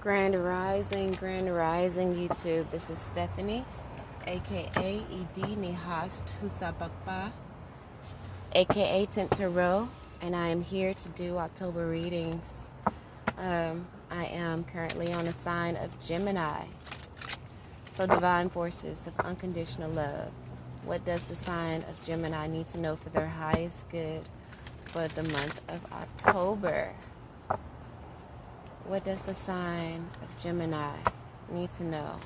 Grand Rising YouTube. This is Stephanie, aka Idin Nehasthusaa Gbagba, aka Tint Tarot, and I am here to do October readings. I am currently on a sign of Gemini. So divine forces of unconditional love. What does the sign of Gemini need to know for their highest good for the month of October? What does the sign of Gemini need to know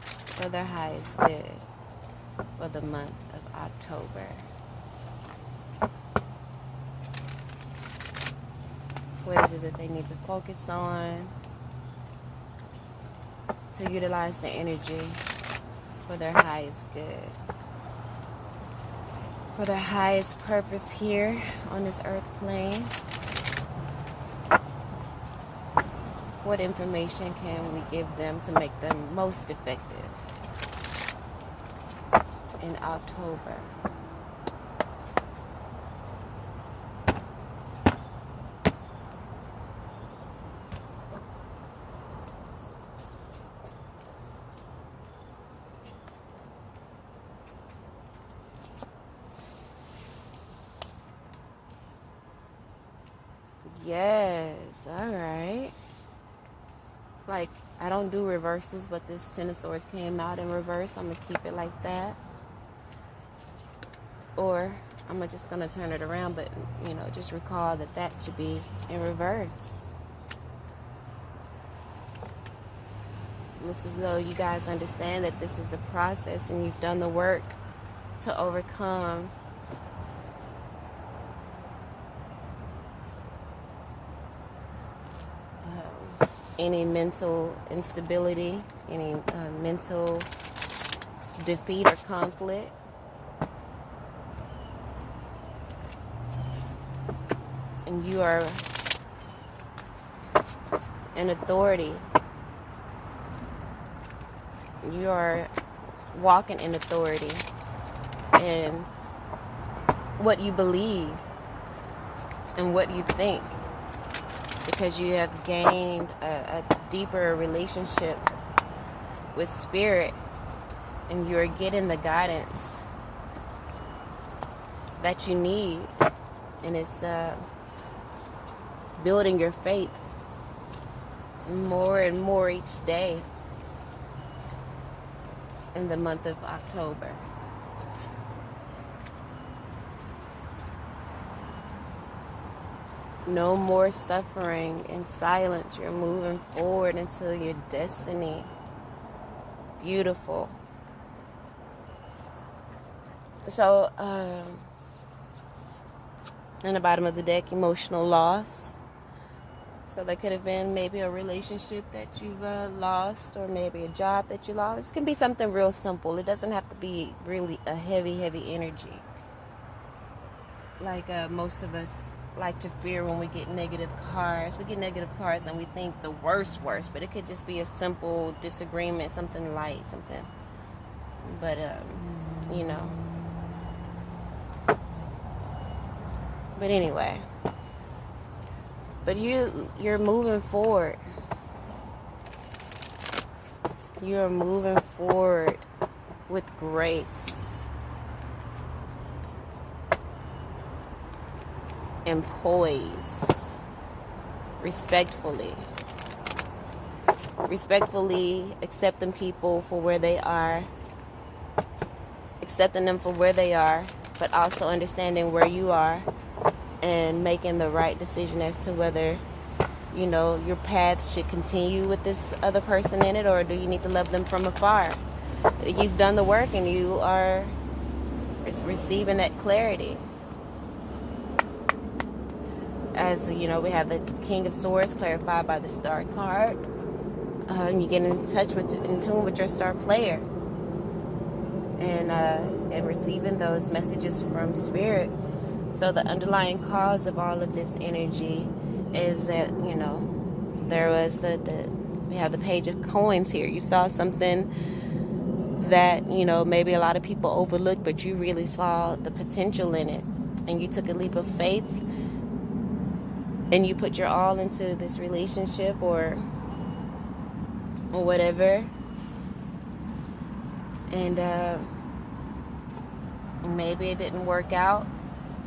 for their highest good for the month of October? What is it that they need to focus on to utilize the energy for their highest good? For their highest purpose here on this earth plane? What information can we give them to make them most effective in October? Yes, all right. Like, I don't do reversals, but this Ten of Swords came out in reverse. I'm going to keep it like that. Or I'm just going to turn it around, but, you know, just recall that that should be in reverse. It looks as though you guys understand that this is a process and you've done the work to overcome any mental instability, any mental defeat or conflict. And you are an authority. You are walking in authority in what you believe and what you think, because you have gained a deeper relationship with spirit and you're getting the guidance that you need, and it's building your faith more and more each day in the month of October. No more suffering in silence. You're moving forward into your destiny. Beautiful. So, in the bottom of the deck, emotional loss. So there could have been maybe a relationship that you've lost, or maybe a job that you lost. It can be something real simple. It doesn't have to be really a heavy energy. Like most of us like to fear when we get negative cards. We get negative cards and we think the worst, but it could just be a simple disagreement, something light, something. But, you know. But anyway. But you're moving forward. You're moving forward with grace and poise, respectfully accepting people for where they are, accepting them for where they are, but also understanding where you are and making the right decision as to whether, you know, your paths should continue with this other person in it, or do you need to love them from afar. You've done the work and you are receiving that clarity. As you know, we have the King of Swords clarified by the Star card. You get in tune with your star player, and receiving those messages from spirit. So the underlying cause of all of this energy is that, you know, there was we have the Page of Coins here. You saw something that, you know, maybe a lot of people overlooked, but you really saw the potential in it, and you took a leap of faith and you put your all into this relationship or or whatever. And maybe it didn't work out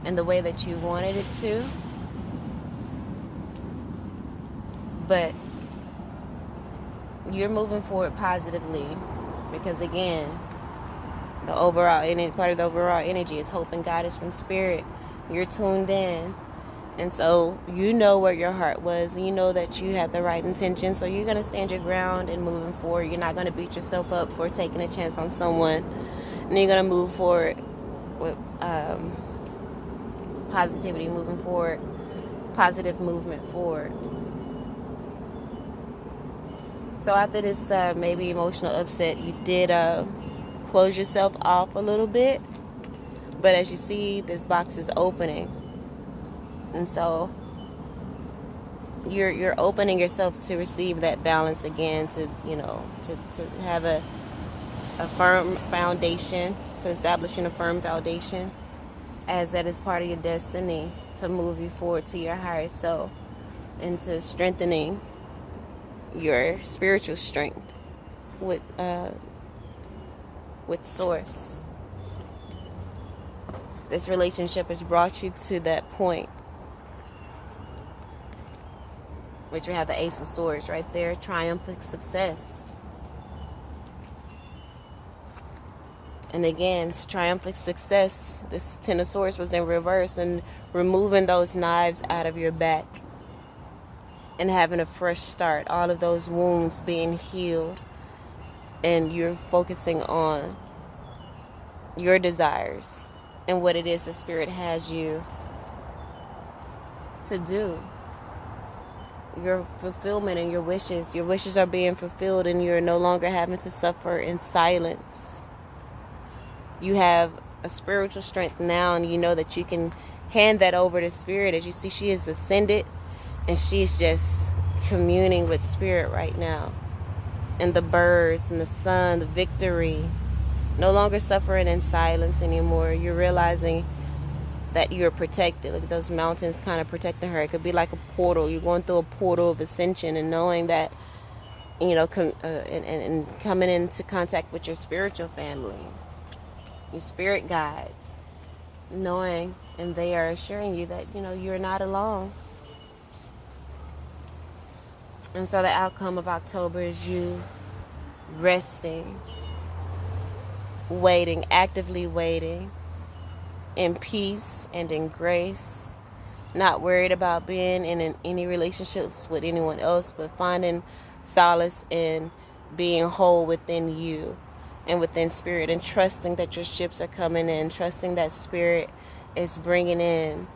in the way that you wanted it to. But you're moving forward positively, because again, the overall part of the overall energy is hope and guidance from spirit. You're tuned in, and so you know where your heart was, and you know that you had the right intention. So you're going to stand your ground and moving forward. You're not going to beat yourself up for taking a chance on someone, and you're going to move forward with positivity, moving forward, positive movement forward. So after this maybe emotional upset, you did close yourself off a little bit. But as you see, this box is opening. And so you're opening yourself to receive that balance again, to have a firm foundation, to establishing a firm foundation, as that is part of your destiny, to move you forward to your higher self and to strengthening your spiritual strength with source. This relationship has brought you to that point, which you have the Ace of Swords right there, triumphant success. And again, it's triumphant success. This Ten of Swords was in reverse, and removing those knives out of your back and having a fresh start, all of those wounds being healed, and you're focusing on your desires and what it is the Spirit has you to do. Your fulfillment and your wishes are being fulfilled, and you're no longer having to suffer in silence. You have a spiritual strength now, and you know that you can hand that over to Spirit. As you see, she is ascended, and she's just communing with Spirit right now. And the birds and the sun, the victory. No longer suffering in silence anymore. You're realizing that you're protected. Look at those mountains kind of protecting her. It could be like a portal. You're going through a portal of ascension, and knowing that, and coming into contact with your spiritual family, your spirit guides, knowing, and they are assuring you that, you're not alone. And so the outcome of October is you resting, waiting, actively waiting, in peace and in grace, not worried about being in any relationships with anyone else, but finding solace in being whole within you and within Spirit, and trusting that your ships are coming in, trusting that Spirit is bringing in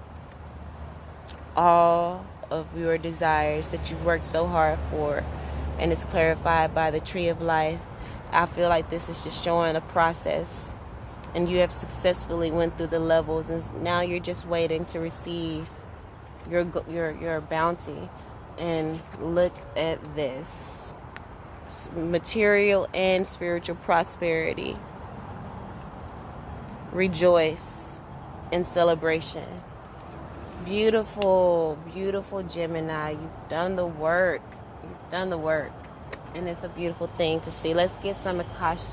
all of your desires that you've worked so hard for, and it's clarified by the Tree of Life. I feel like this is just showing a process, and you have successfully went through the levels, and now you're just waiting to receive your bounty. And look at this. Material and spiritual prosperity. Rejoice in celebration. Beautiful, beautiful Gemini. You've done the work. You've done the work. And it's a beautiful thing to see. Let's get some Akash.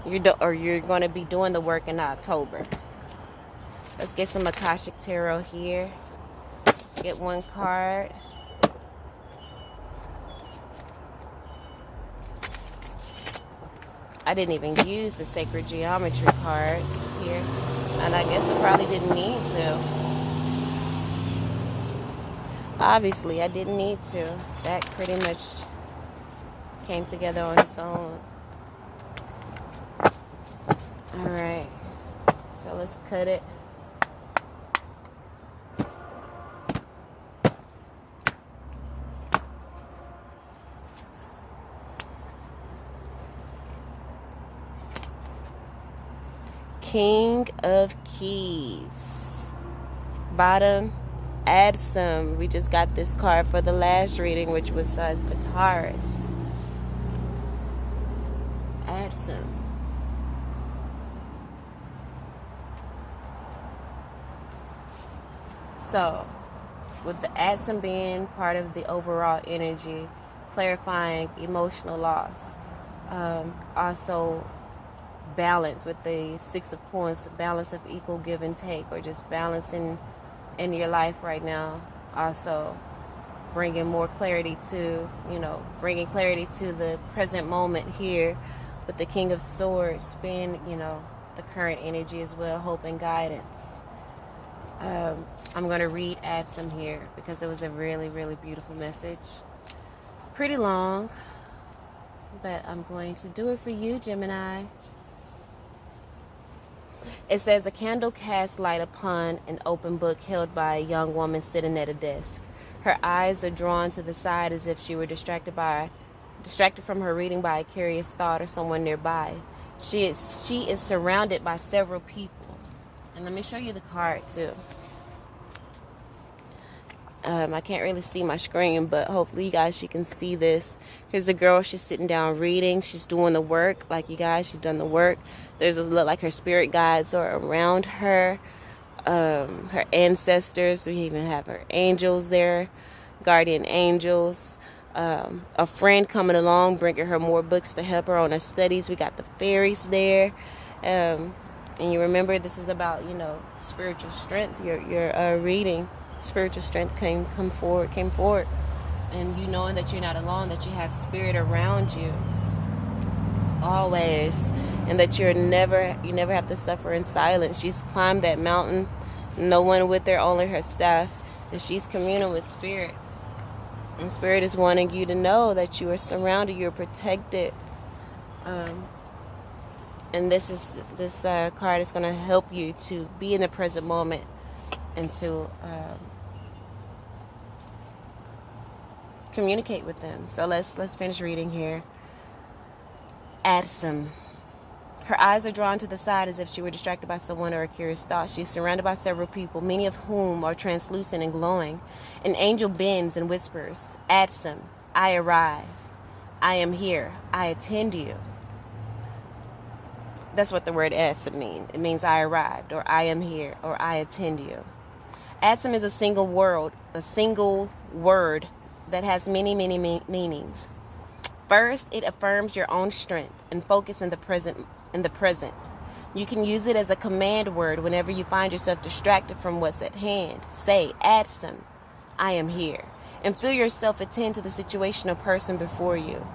You're going to be doing the work in October. Let's get some Akashic Tarot here. Let's get one card. I didn't even use the Sacred Geometry cards here. And I guess I probably didn't need to. Obviously, I didn't need to. That pretty much came together on its own. Alright. So let's cut it. King of Keys. Bottom. Add some. We just got this card for the last reading, which was for Taurus. Add some. So, with the add some being part of the overall energy, clarifying emotional loss. Also balance with the Six of Coins, balance of equal give and take, or just balancing in your life right now. Also bringing more clarity to, bringing clarity to the present moment here with the King of Swords being, the current energy as well, hope and guidance. I'm going to add some here because it was a really, really beautiful message. Pretty long, but I'm going to do it for you, Gemini. It says, a candle casts light upon an open book held by a young woman sitting at a desk. Her eyes are drawn to the side as if she were distracted from her reading by a curious thought or someone nearby. She is surrounded by several people. And let me show you the card too. I can't really see my screen, but hopefully you guys, you can see this. Here's a girl, she's sitting down reading. She's doing the work, like you guys, she's done the work. There's a look like her spirit guides are around her. Her ancestors, we even have her angels there, guardian angels. A friend coming along, bringing her more books to help her on her studies. We got the fairies there. And you remember, this is about, spiritual strength. Your reading. Spiritual strength came forward, and you knowing that you're not alone, that you have spirit around you always, and that you never have to suffer in silence. She's climbed that mountain, no one with her, only her staff, and she's communing with spirit, and spirit is wanting you to know that you are surrounded, you're protected. And this card is going to help you to be in the present moment and to communicate with them. So let's finish reading here. Addison. Her eyes are drawn to the side as if she were distracted by someone or a curious thought. She's surrounded by several people, many of whom are translucent and glowing. An angel bends and whispers, Addison, I arrive. I am here. I attend you. That's what the word Addison means. It means I arrived, or I am here, or I attend you. Addison is a single word that has many, many meanings. First, it affirms your own strength and focus in the present. You can use it as a command word whenever you find yourself distracted from what's at hand. Say, Addison, I am here, and feel yourself attend to the situation or person before you.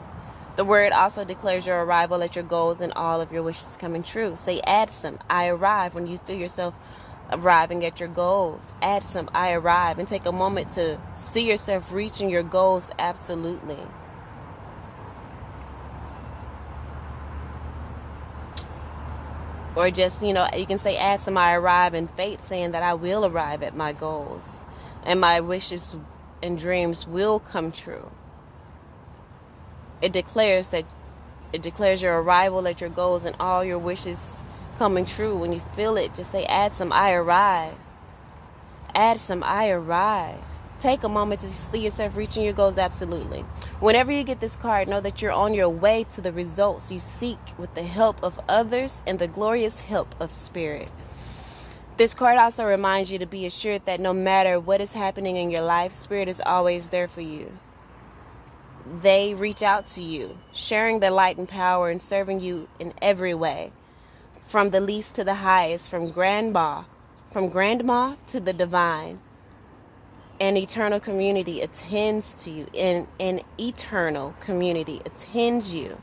The word also declares your arrival at your goals and all of your wishes coming true. Say, Addison, I arrive, when you feel yourself arriving at your goals. Addison, I arrive, and take a moment to see yourself reaching your goals absolutely. Or just, you can say, Addison, I arrive, and fate saying that I will arrive at my goals and my wishes and dreams will come true. It declares your arrival at your goals and all your wishes coming true. When you feel it, just say, Addison, I arrive. Addison, I arrive. Take a moment to see yourself reaching your goals absolutely. Whenever you get this card, know that you're on your way to the results you seek with the help of others and the glorious help of spirit. This card also reminds you to be assured that no matter what is happening in your life, spirit is always there for you. They reach out to you, sharing their light and power and serving you in every way, from the least to the highest, from grandma to the divine. An eternal community attends to you. An eternal community attends you.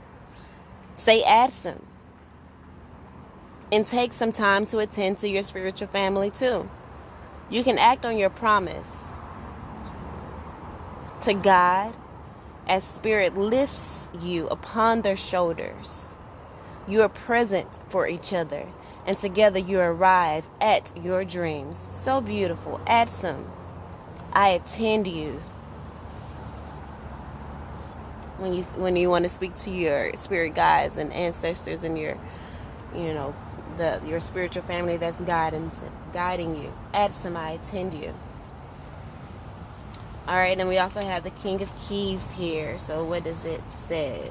Say Addison. And take some time to attend to your spiritual family too. You can act on your promise to God as spirit lifts you upon their shoulders. You are present for each other, and together you arrive at your dreams. So beautiful. Addison, I attend you. When you want to speak to your spirit guides and ancestors and your spiritual family that's guiding you. Addison, I attend you. All right, and we also have the King of Keys here. So what does it say?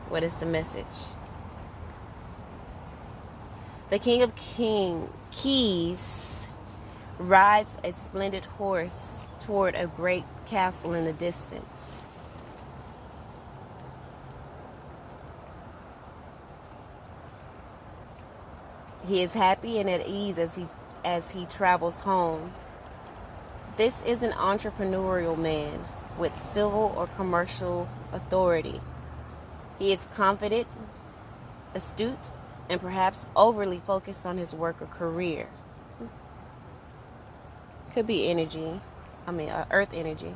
What is the message? The King of Keys rides a splendid horse toward a great castle in the distance. He is happy and at ease as he travels home. This is an entrepreneurial man with civil or commercial authority. He is confident, astute, and perhaps overly focused on his work or career. Could be earth energy.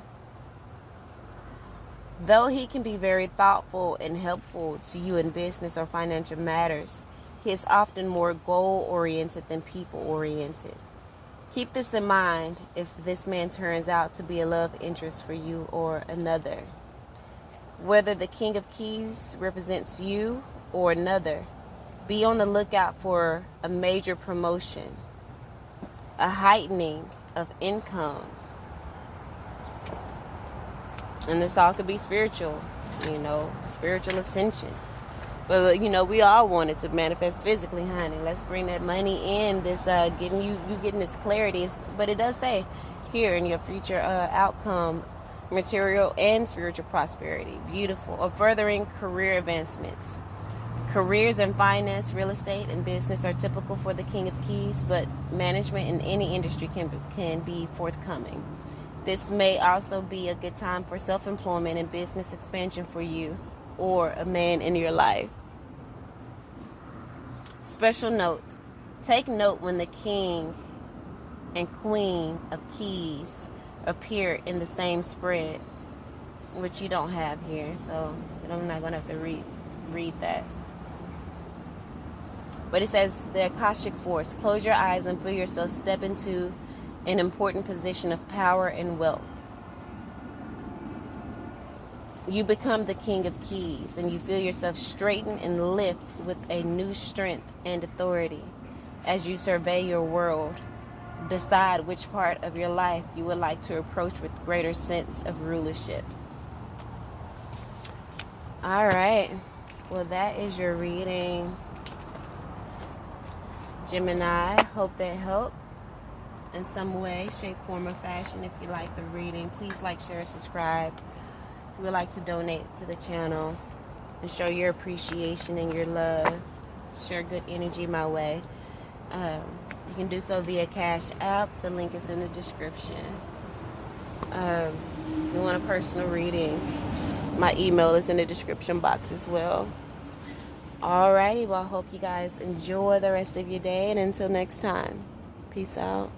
Though he can be very thoughtful and helpful to you in business or financial matters, he is often more goal-oriented than people-oriented. Keep this in mind if this man turns out to be a love interest for you or another. Whether the King of Keys represents you or another, be on the lookout for a major promotion, a heightening of income. And this all could be spiritual, spiritual ascension. But, we all want it to manifest physically, honey. Let's bring that money in, this getting this clarity. But it does say here in your future outcome, material and spiritual prosperity. Beautiful. Or furthering career advancements. Careers in finance, real estate, and business are typical for the King of Keys, but management in any industry can be forthcoming. This may also be a good time for self-employment and business expansion for you or a man in your life. Special note. Take note when the King and Queen of Keys appear in the same spread, which you don't have here, so I'm not going to have to read that. But it says the Akashic Force. Close your eyes and feel yourself step into an important position of power and wealth. You become the King of Keys, and you feel yourself straighten and lift with a new strength and authority. As you survey your world, decide which part of your life you would like to approach with greater sense of rulership. All right. Well, that is your reading, Gemini. Hope that helped in some way, shape, form, or fashion. If you like the reading, please like, share, and subscribe. We would like to donate to the channel and show your appreciation and your love. Share good energy my way. You can do so via Cash App. The link is in the description. If you want a personal reading, my email is in the description box as well. Alrighty, well, I hope you guys enjoy the rest of your day, and until next time, peace out.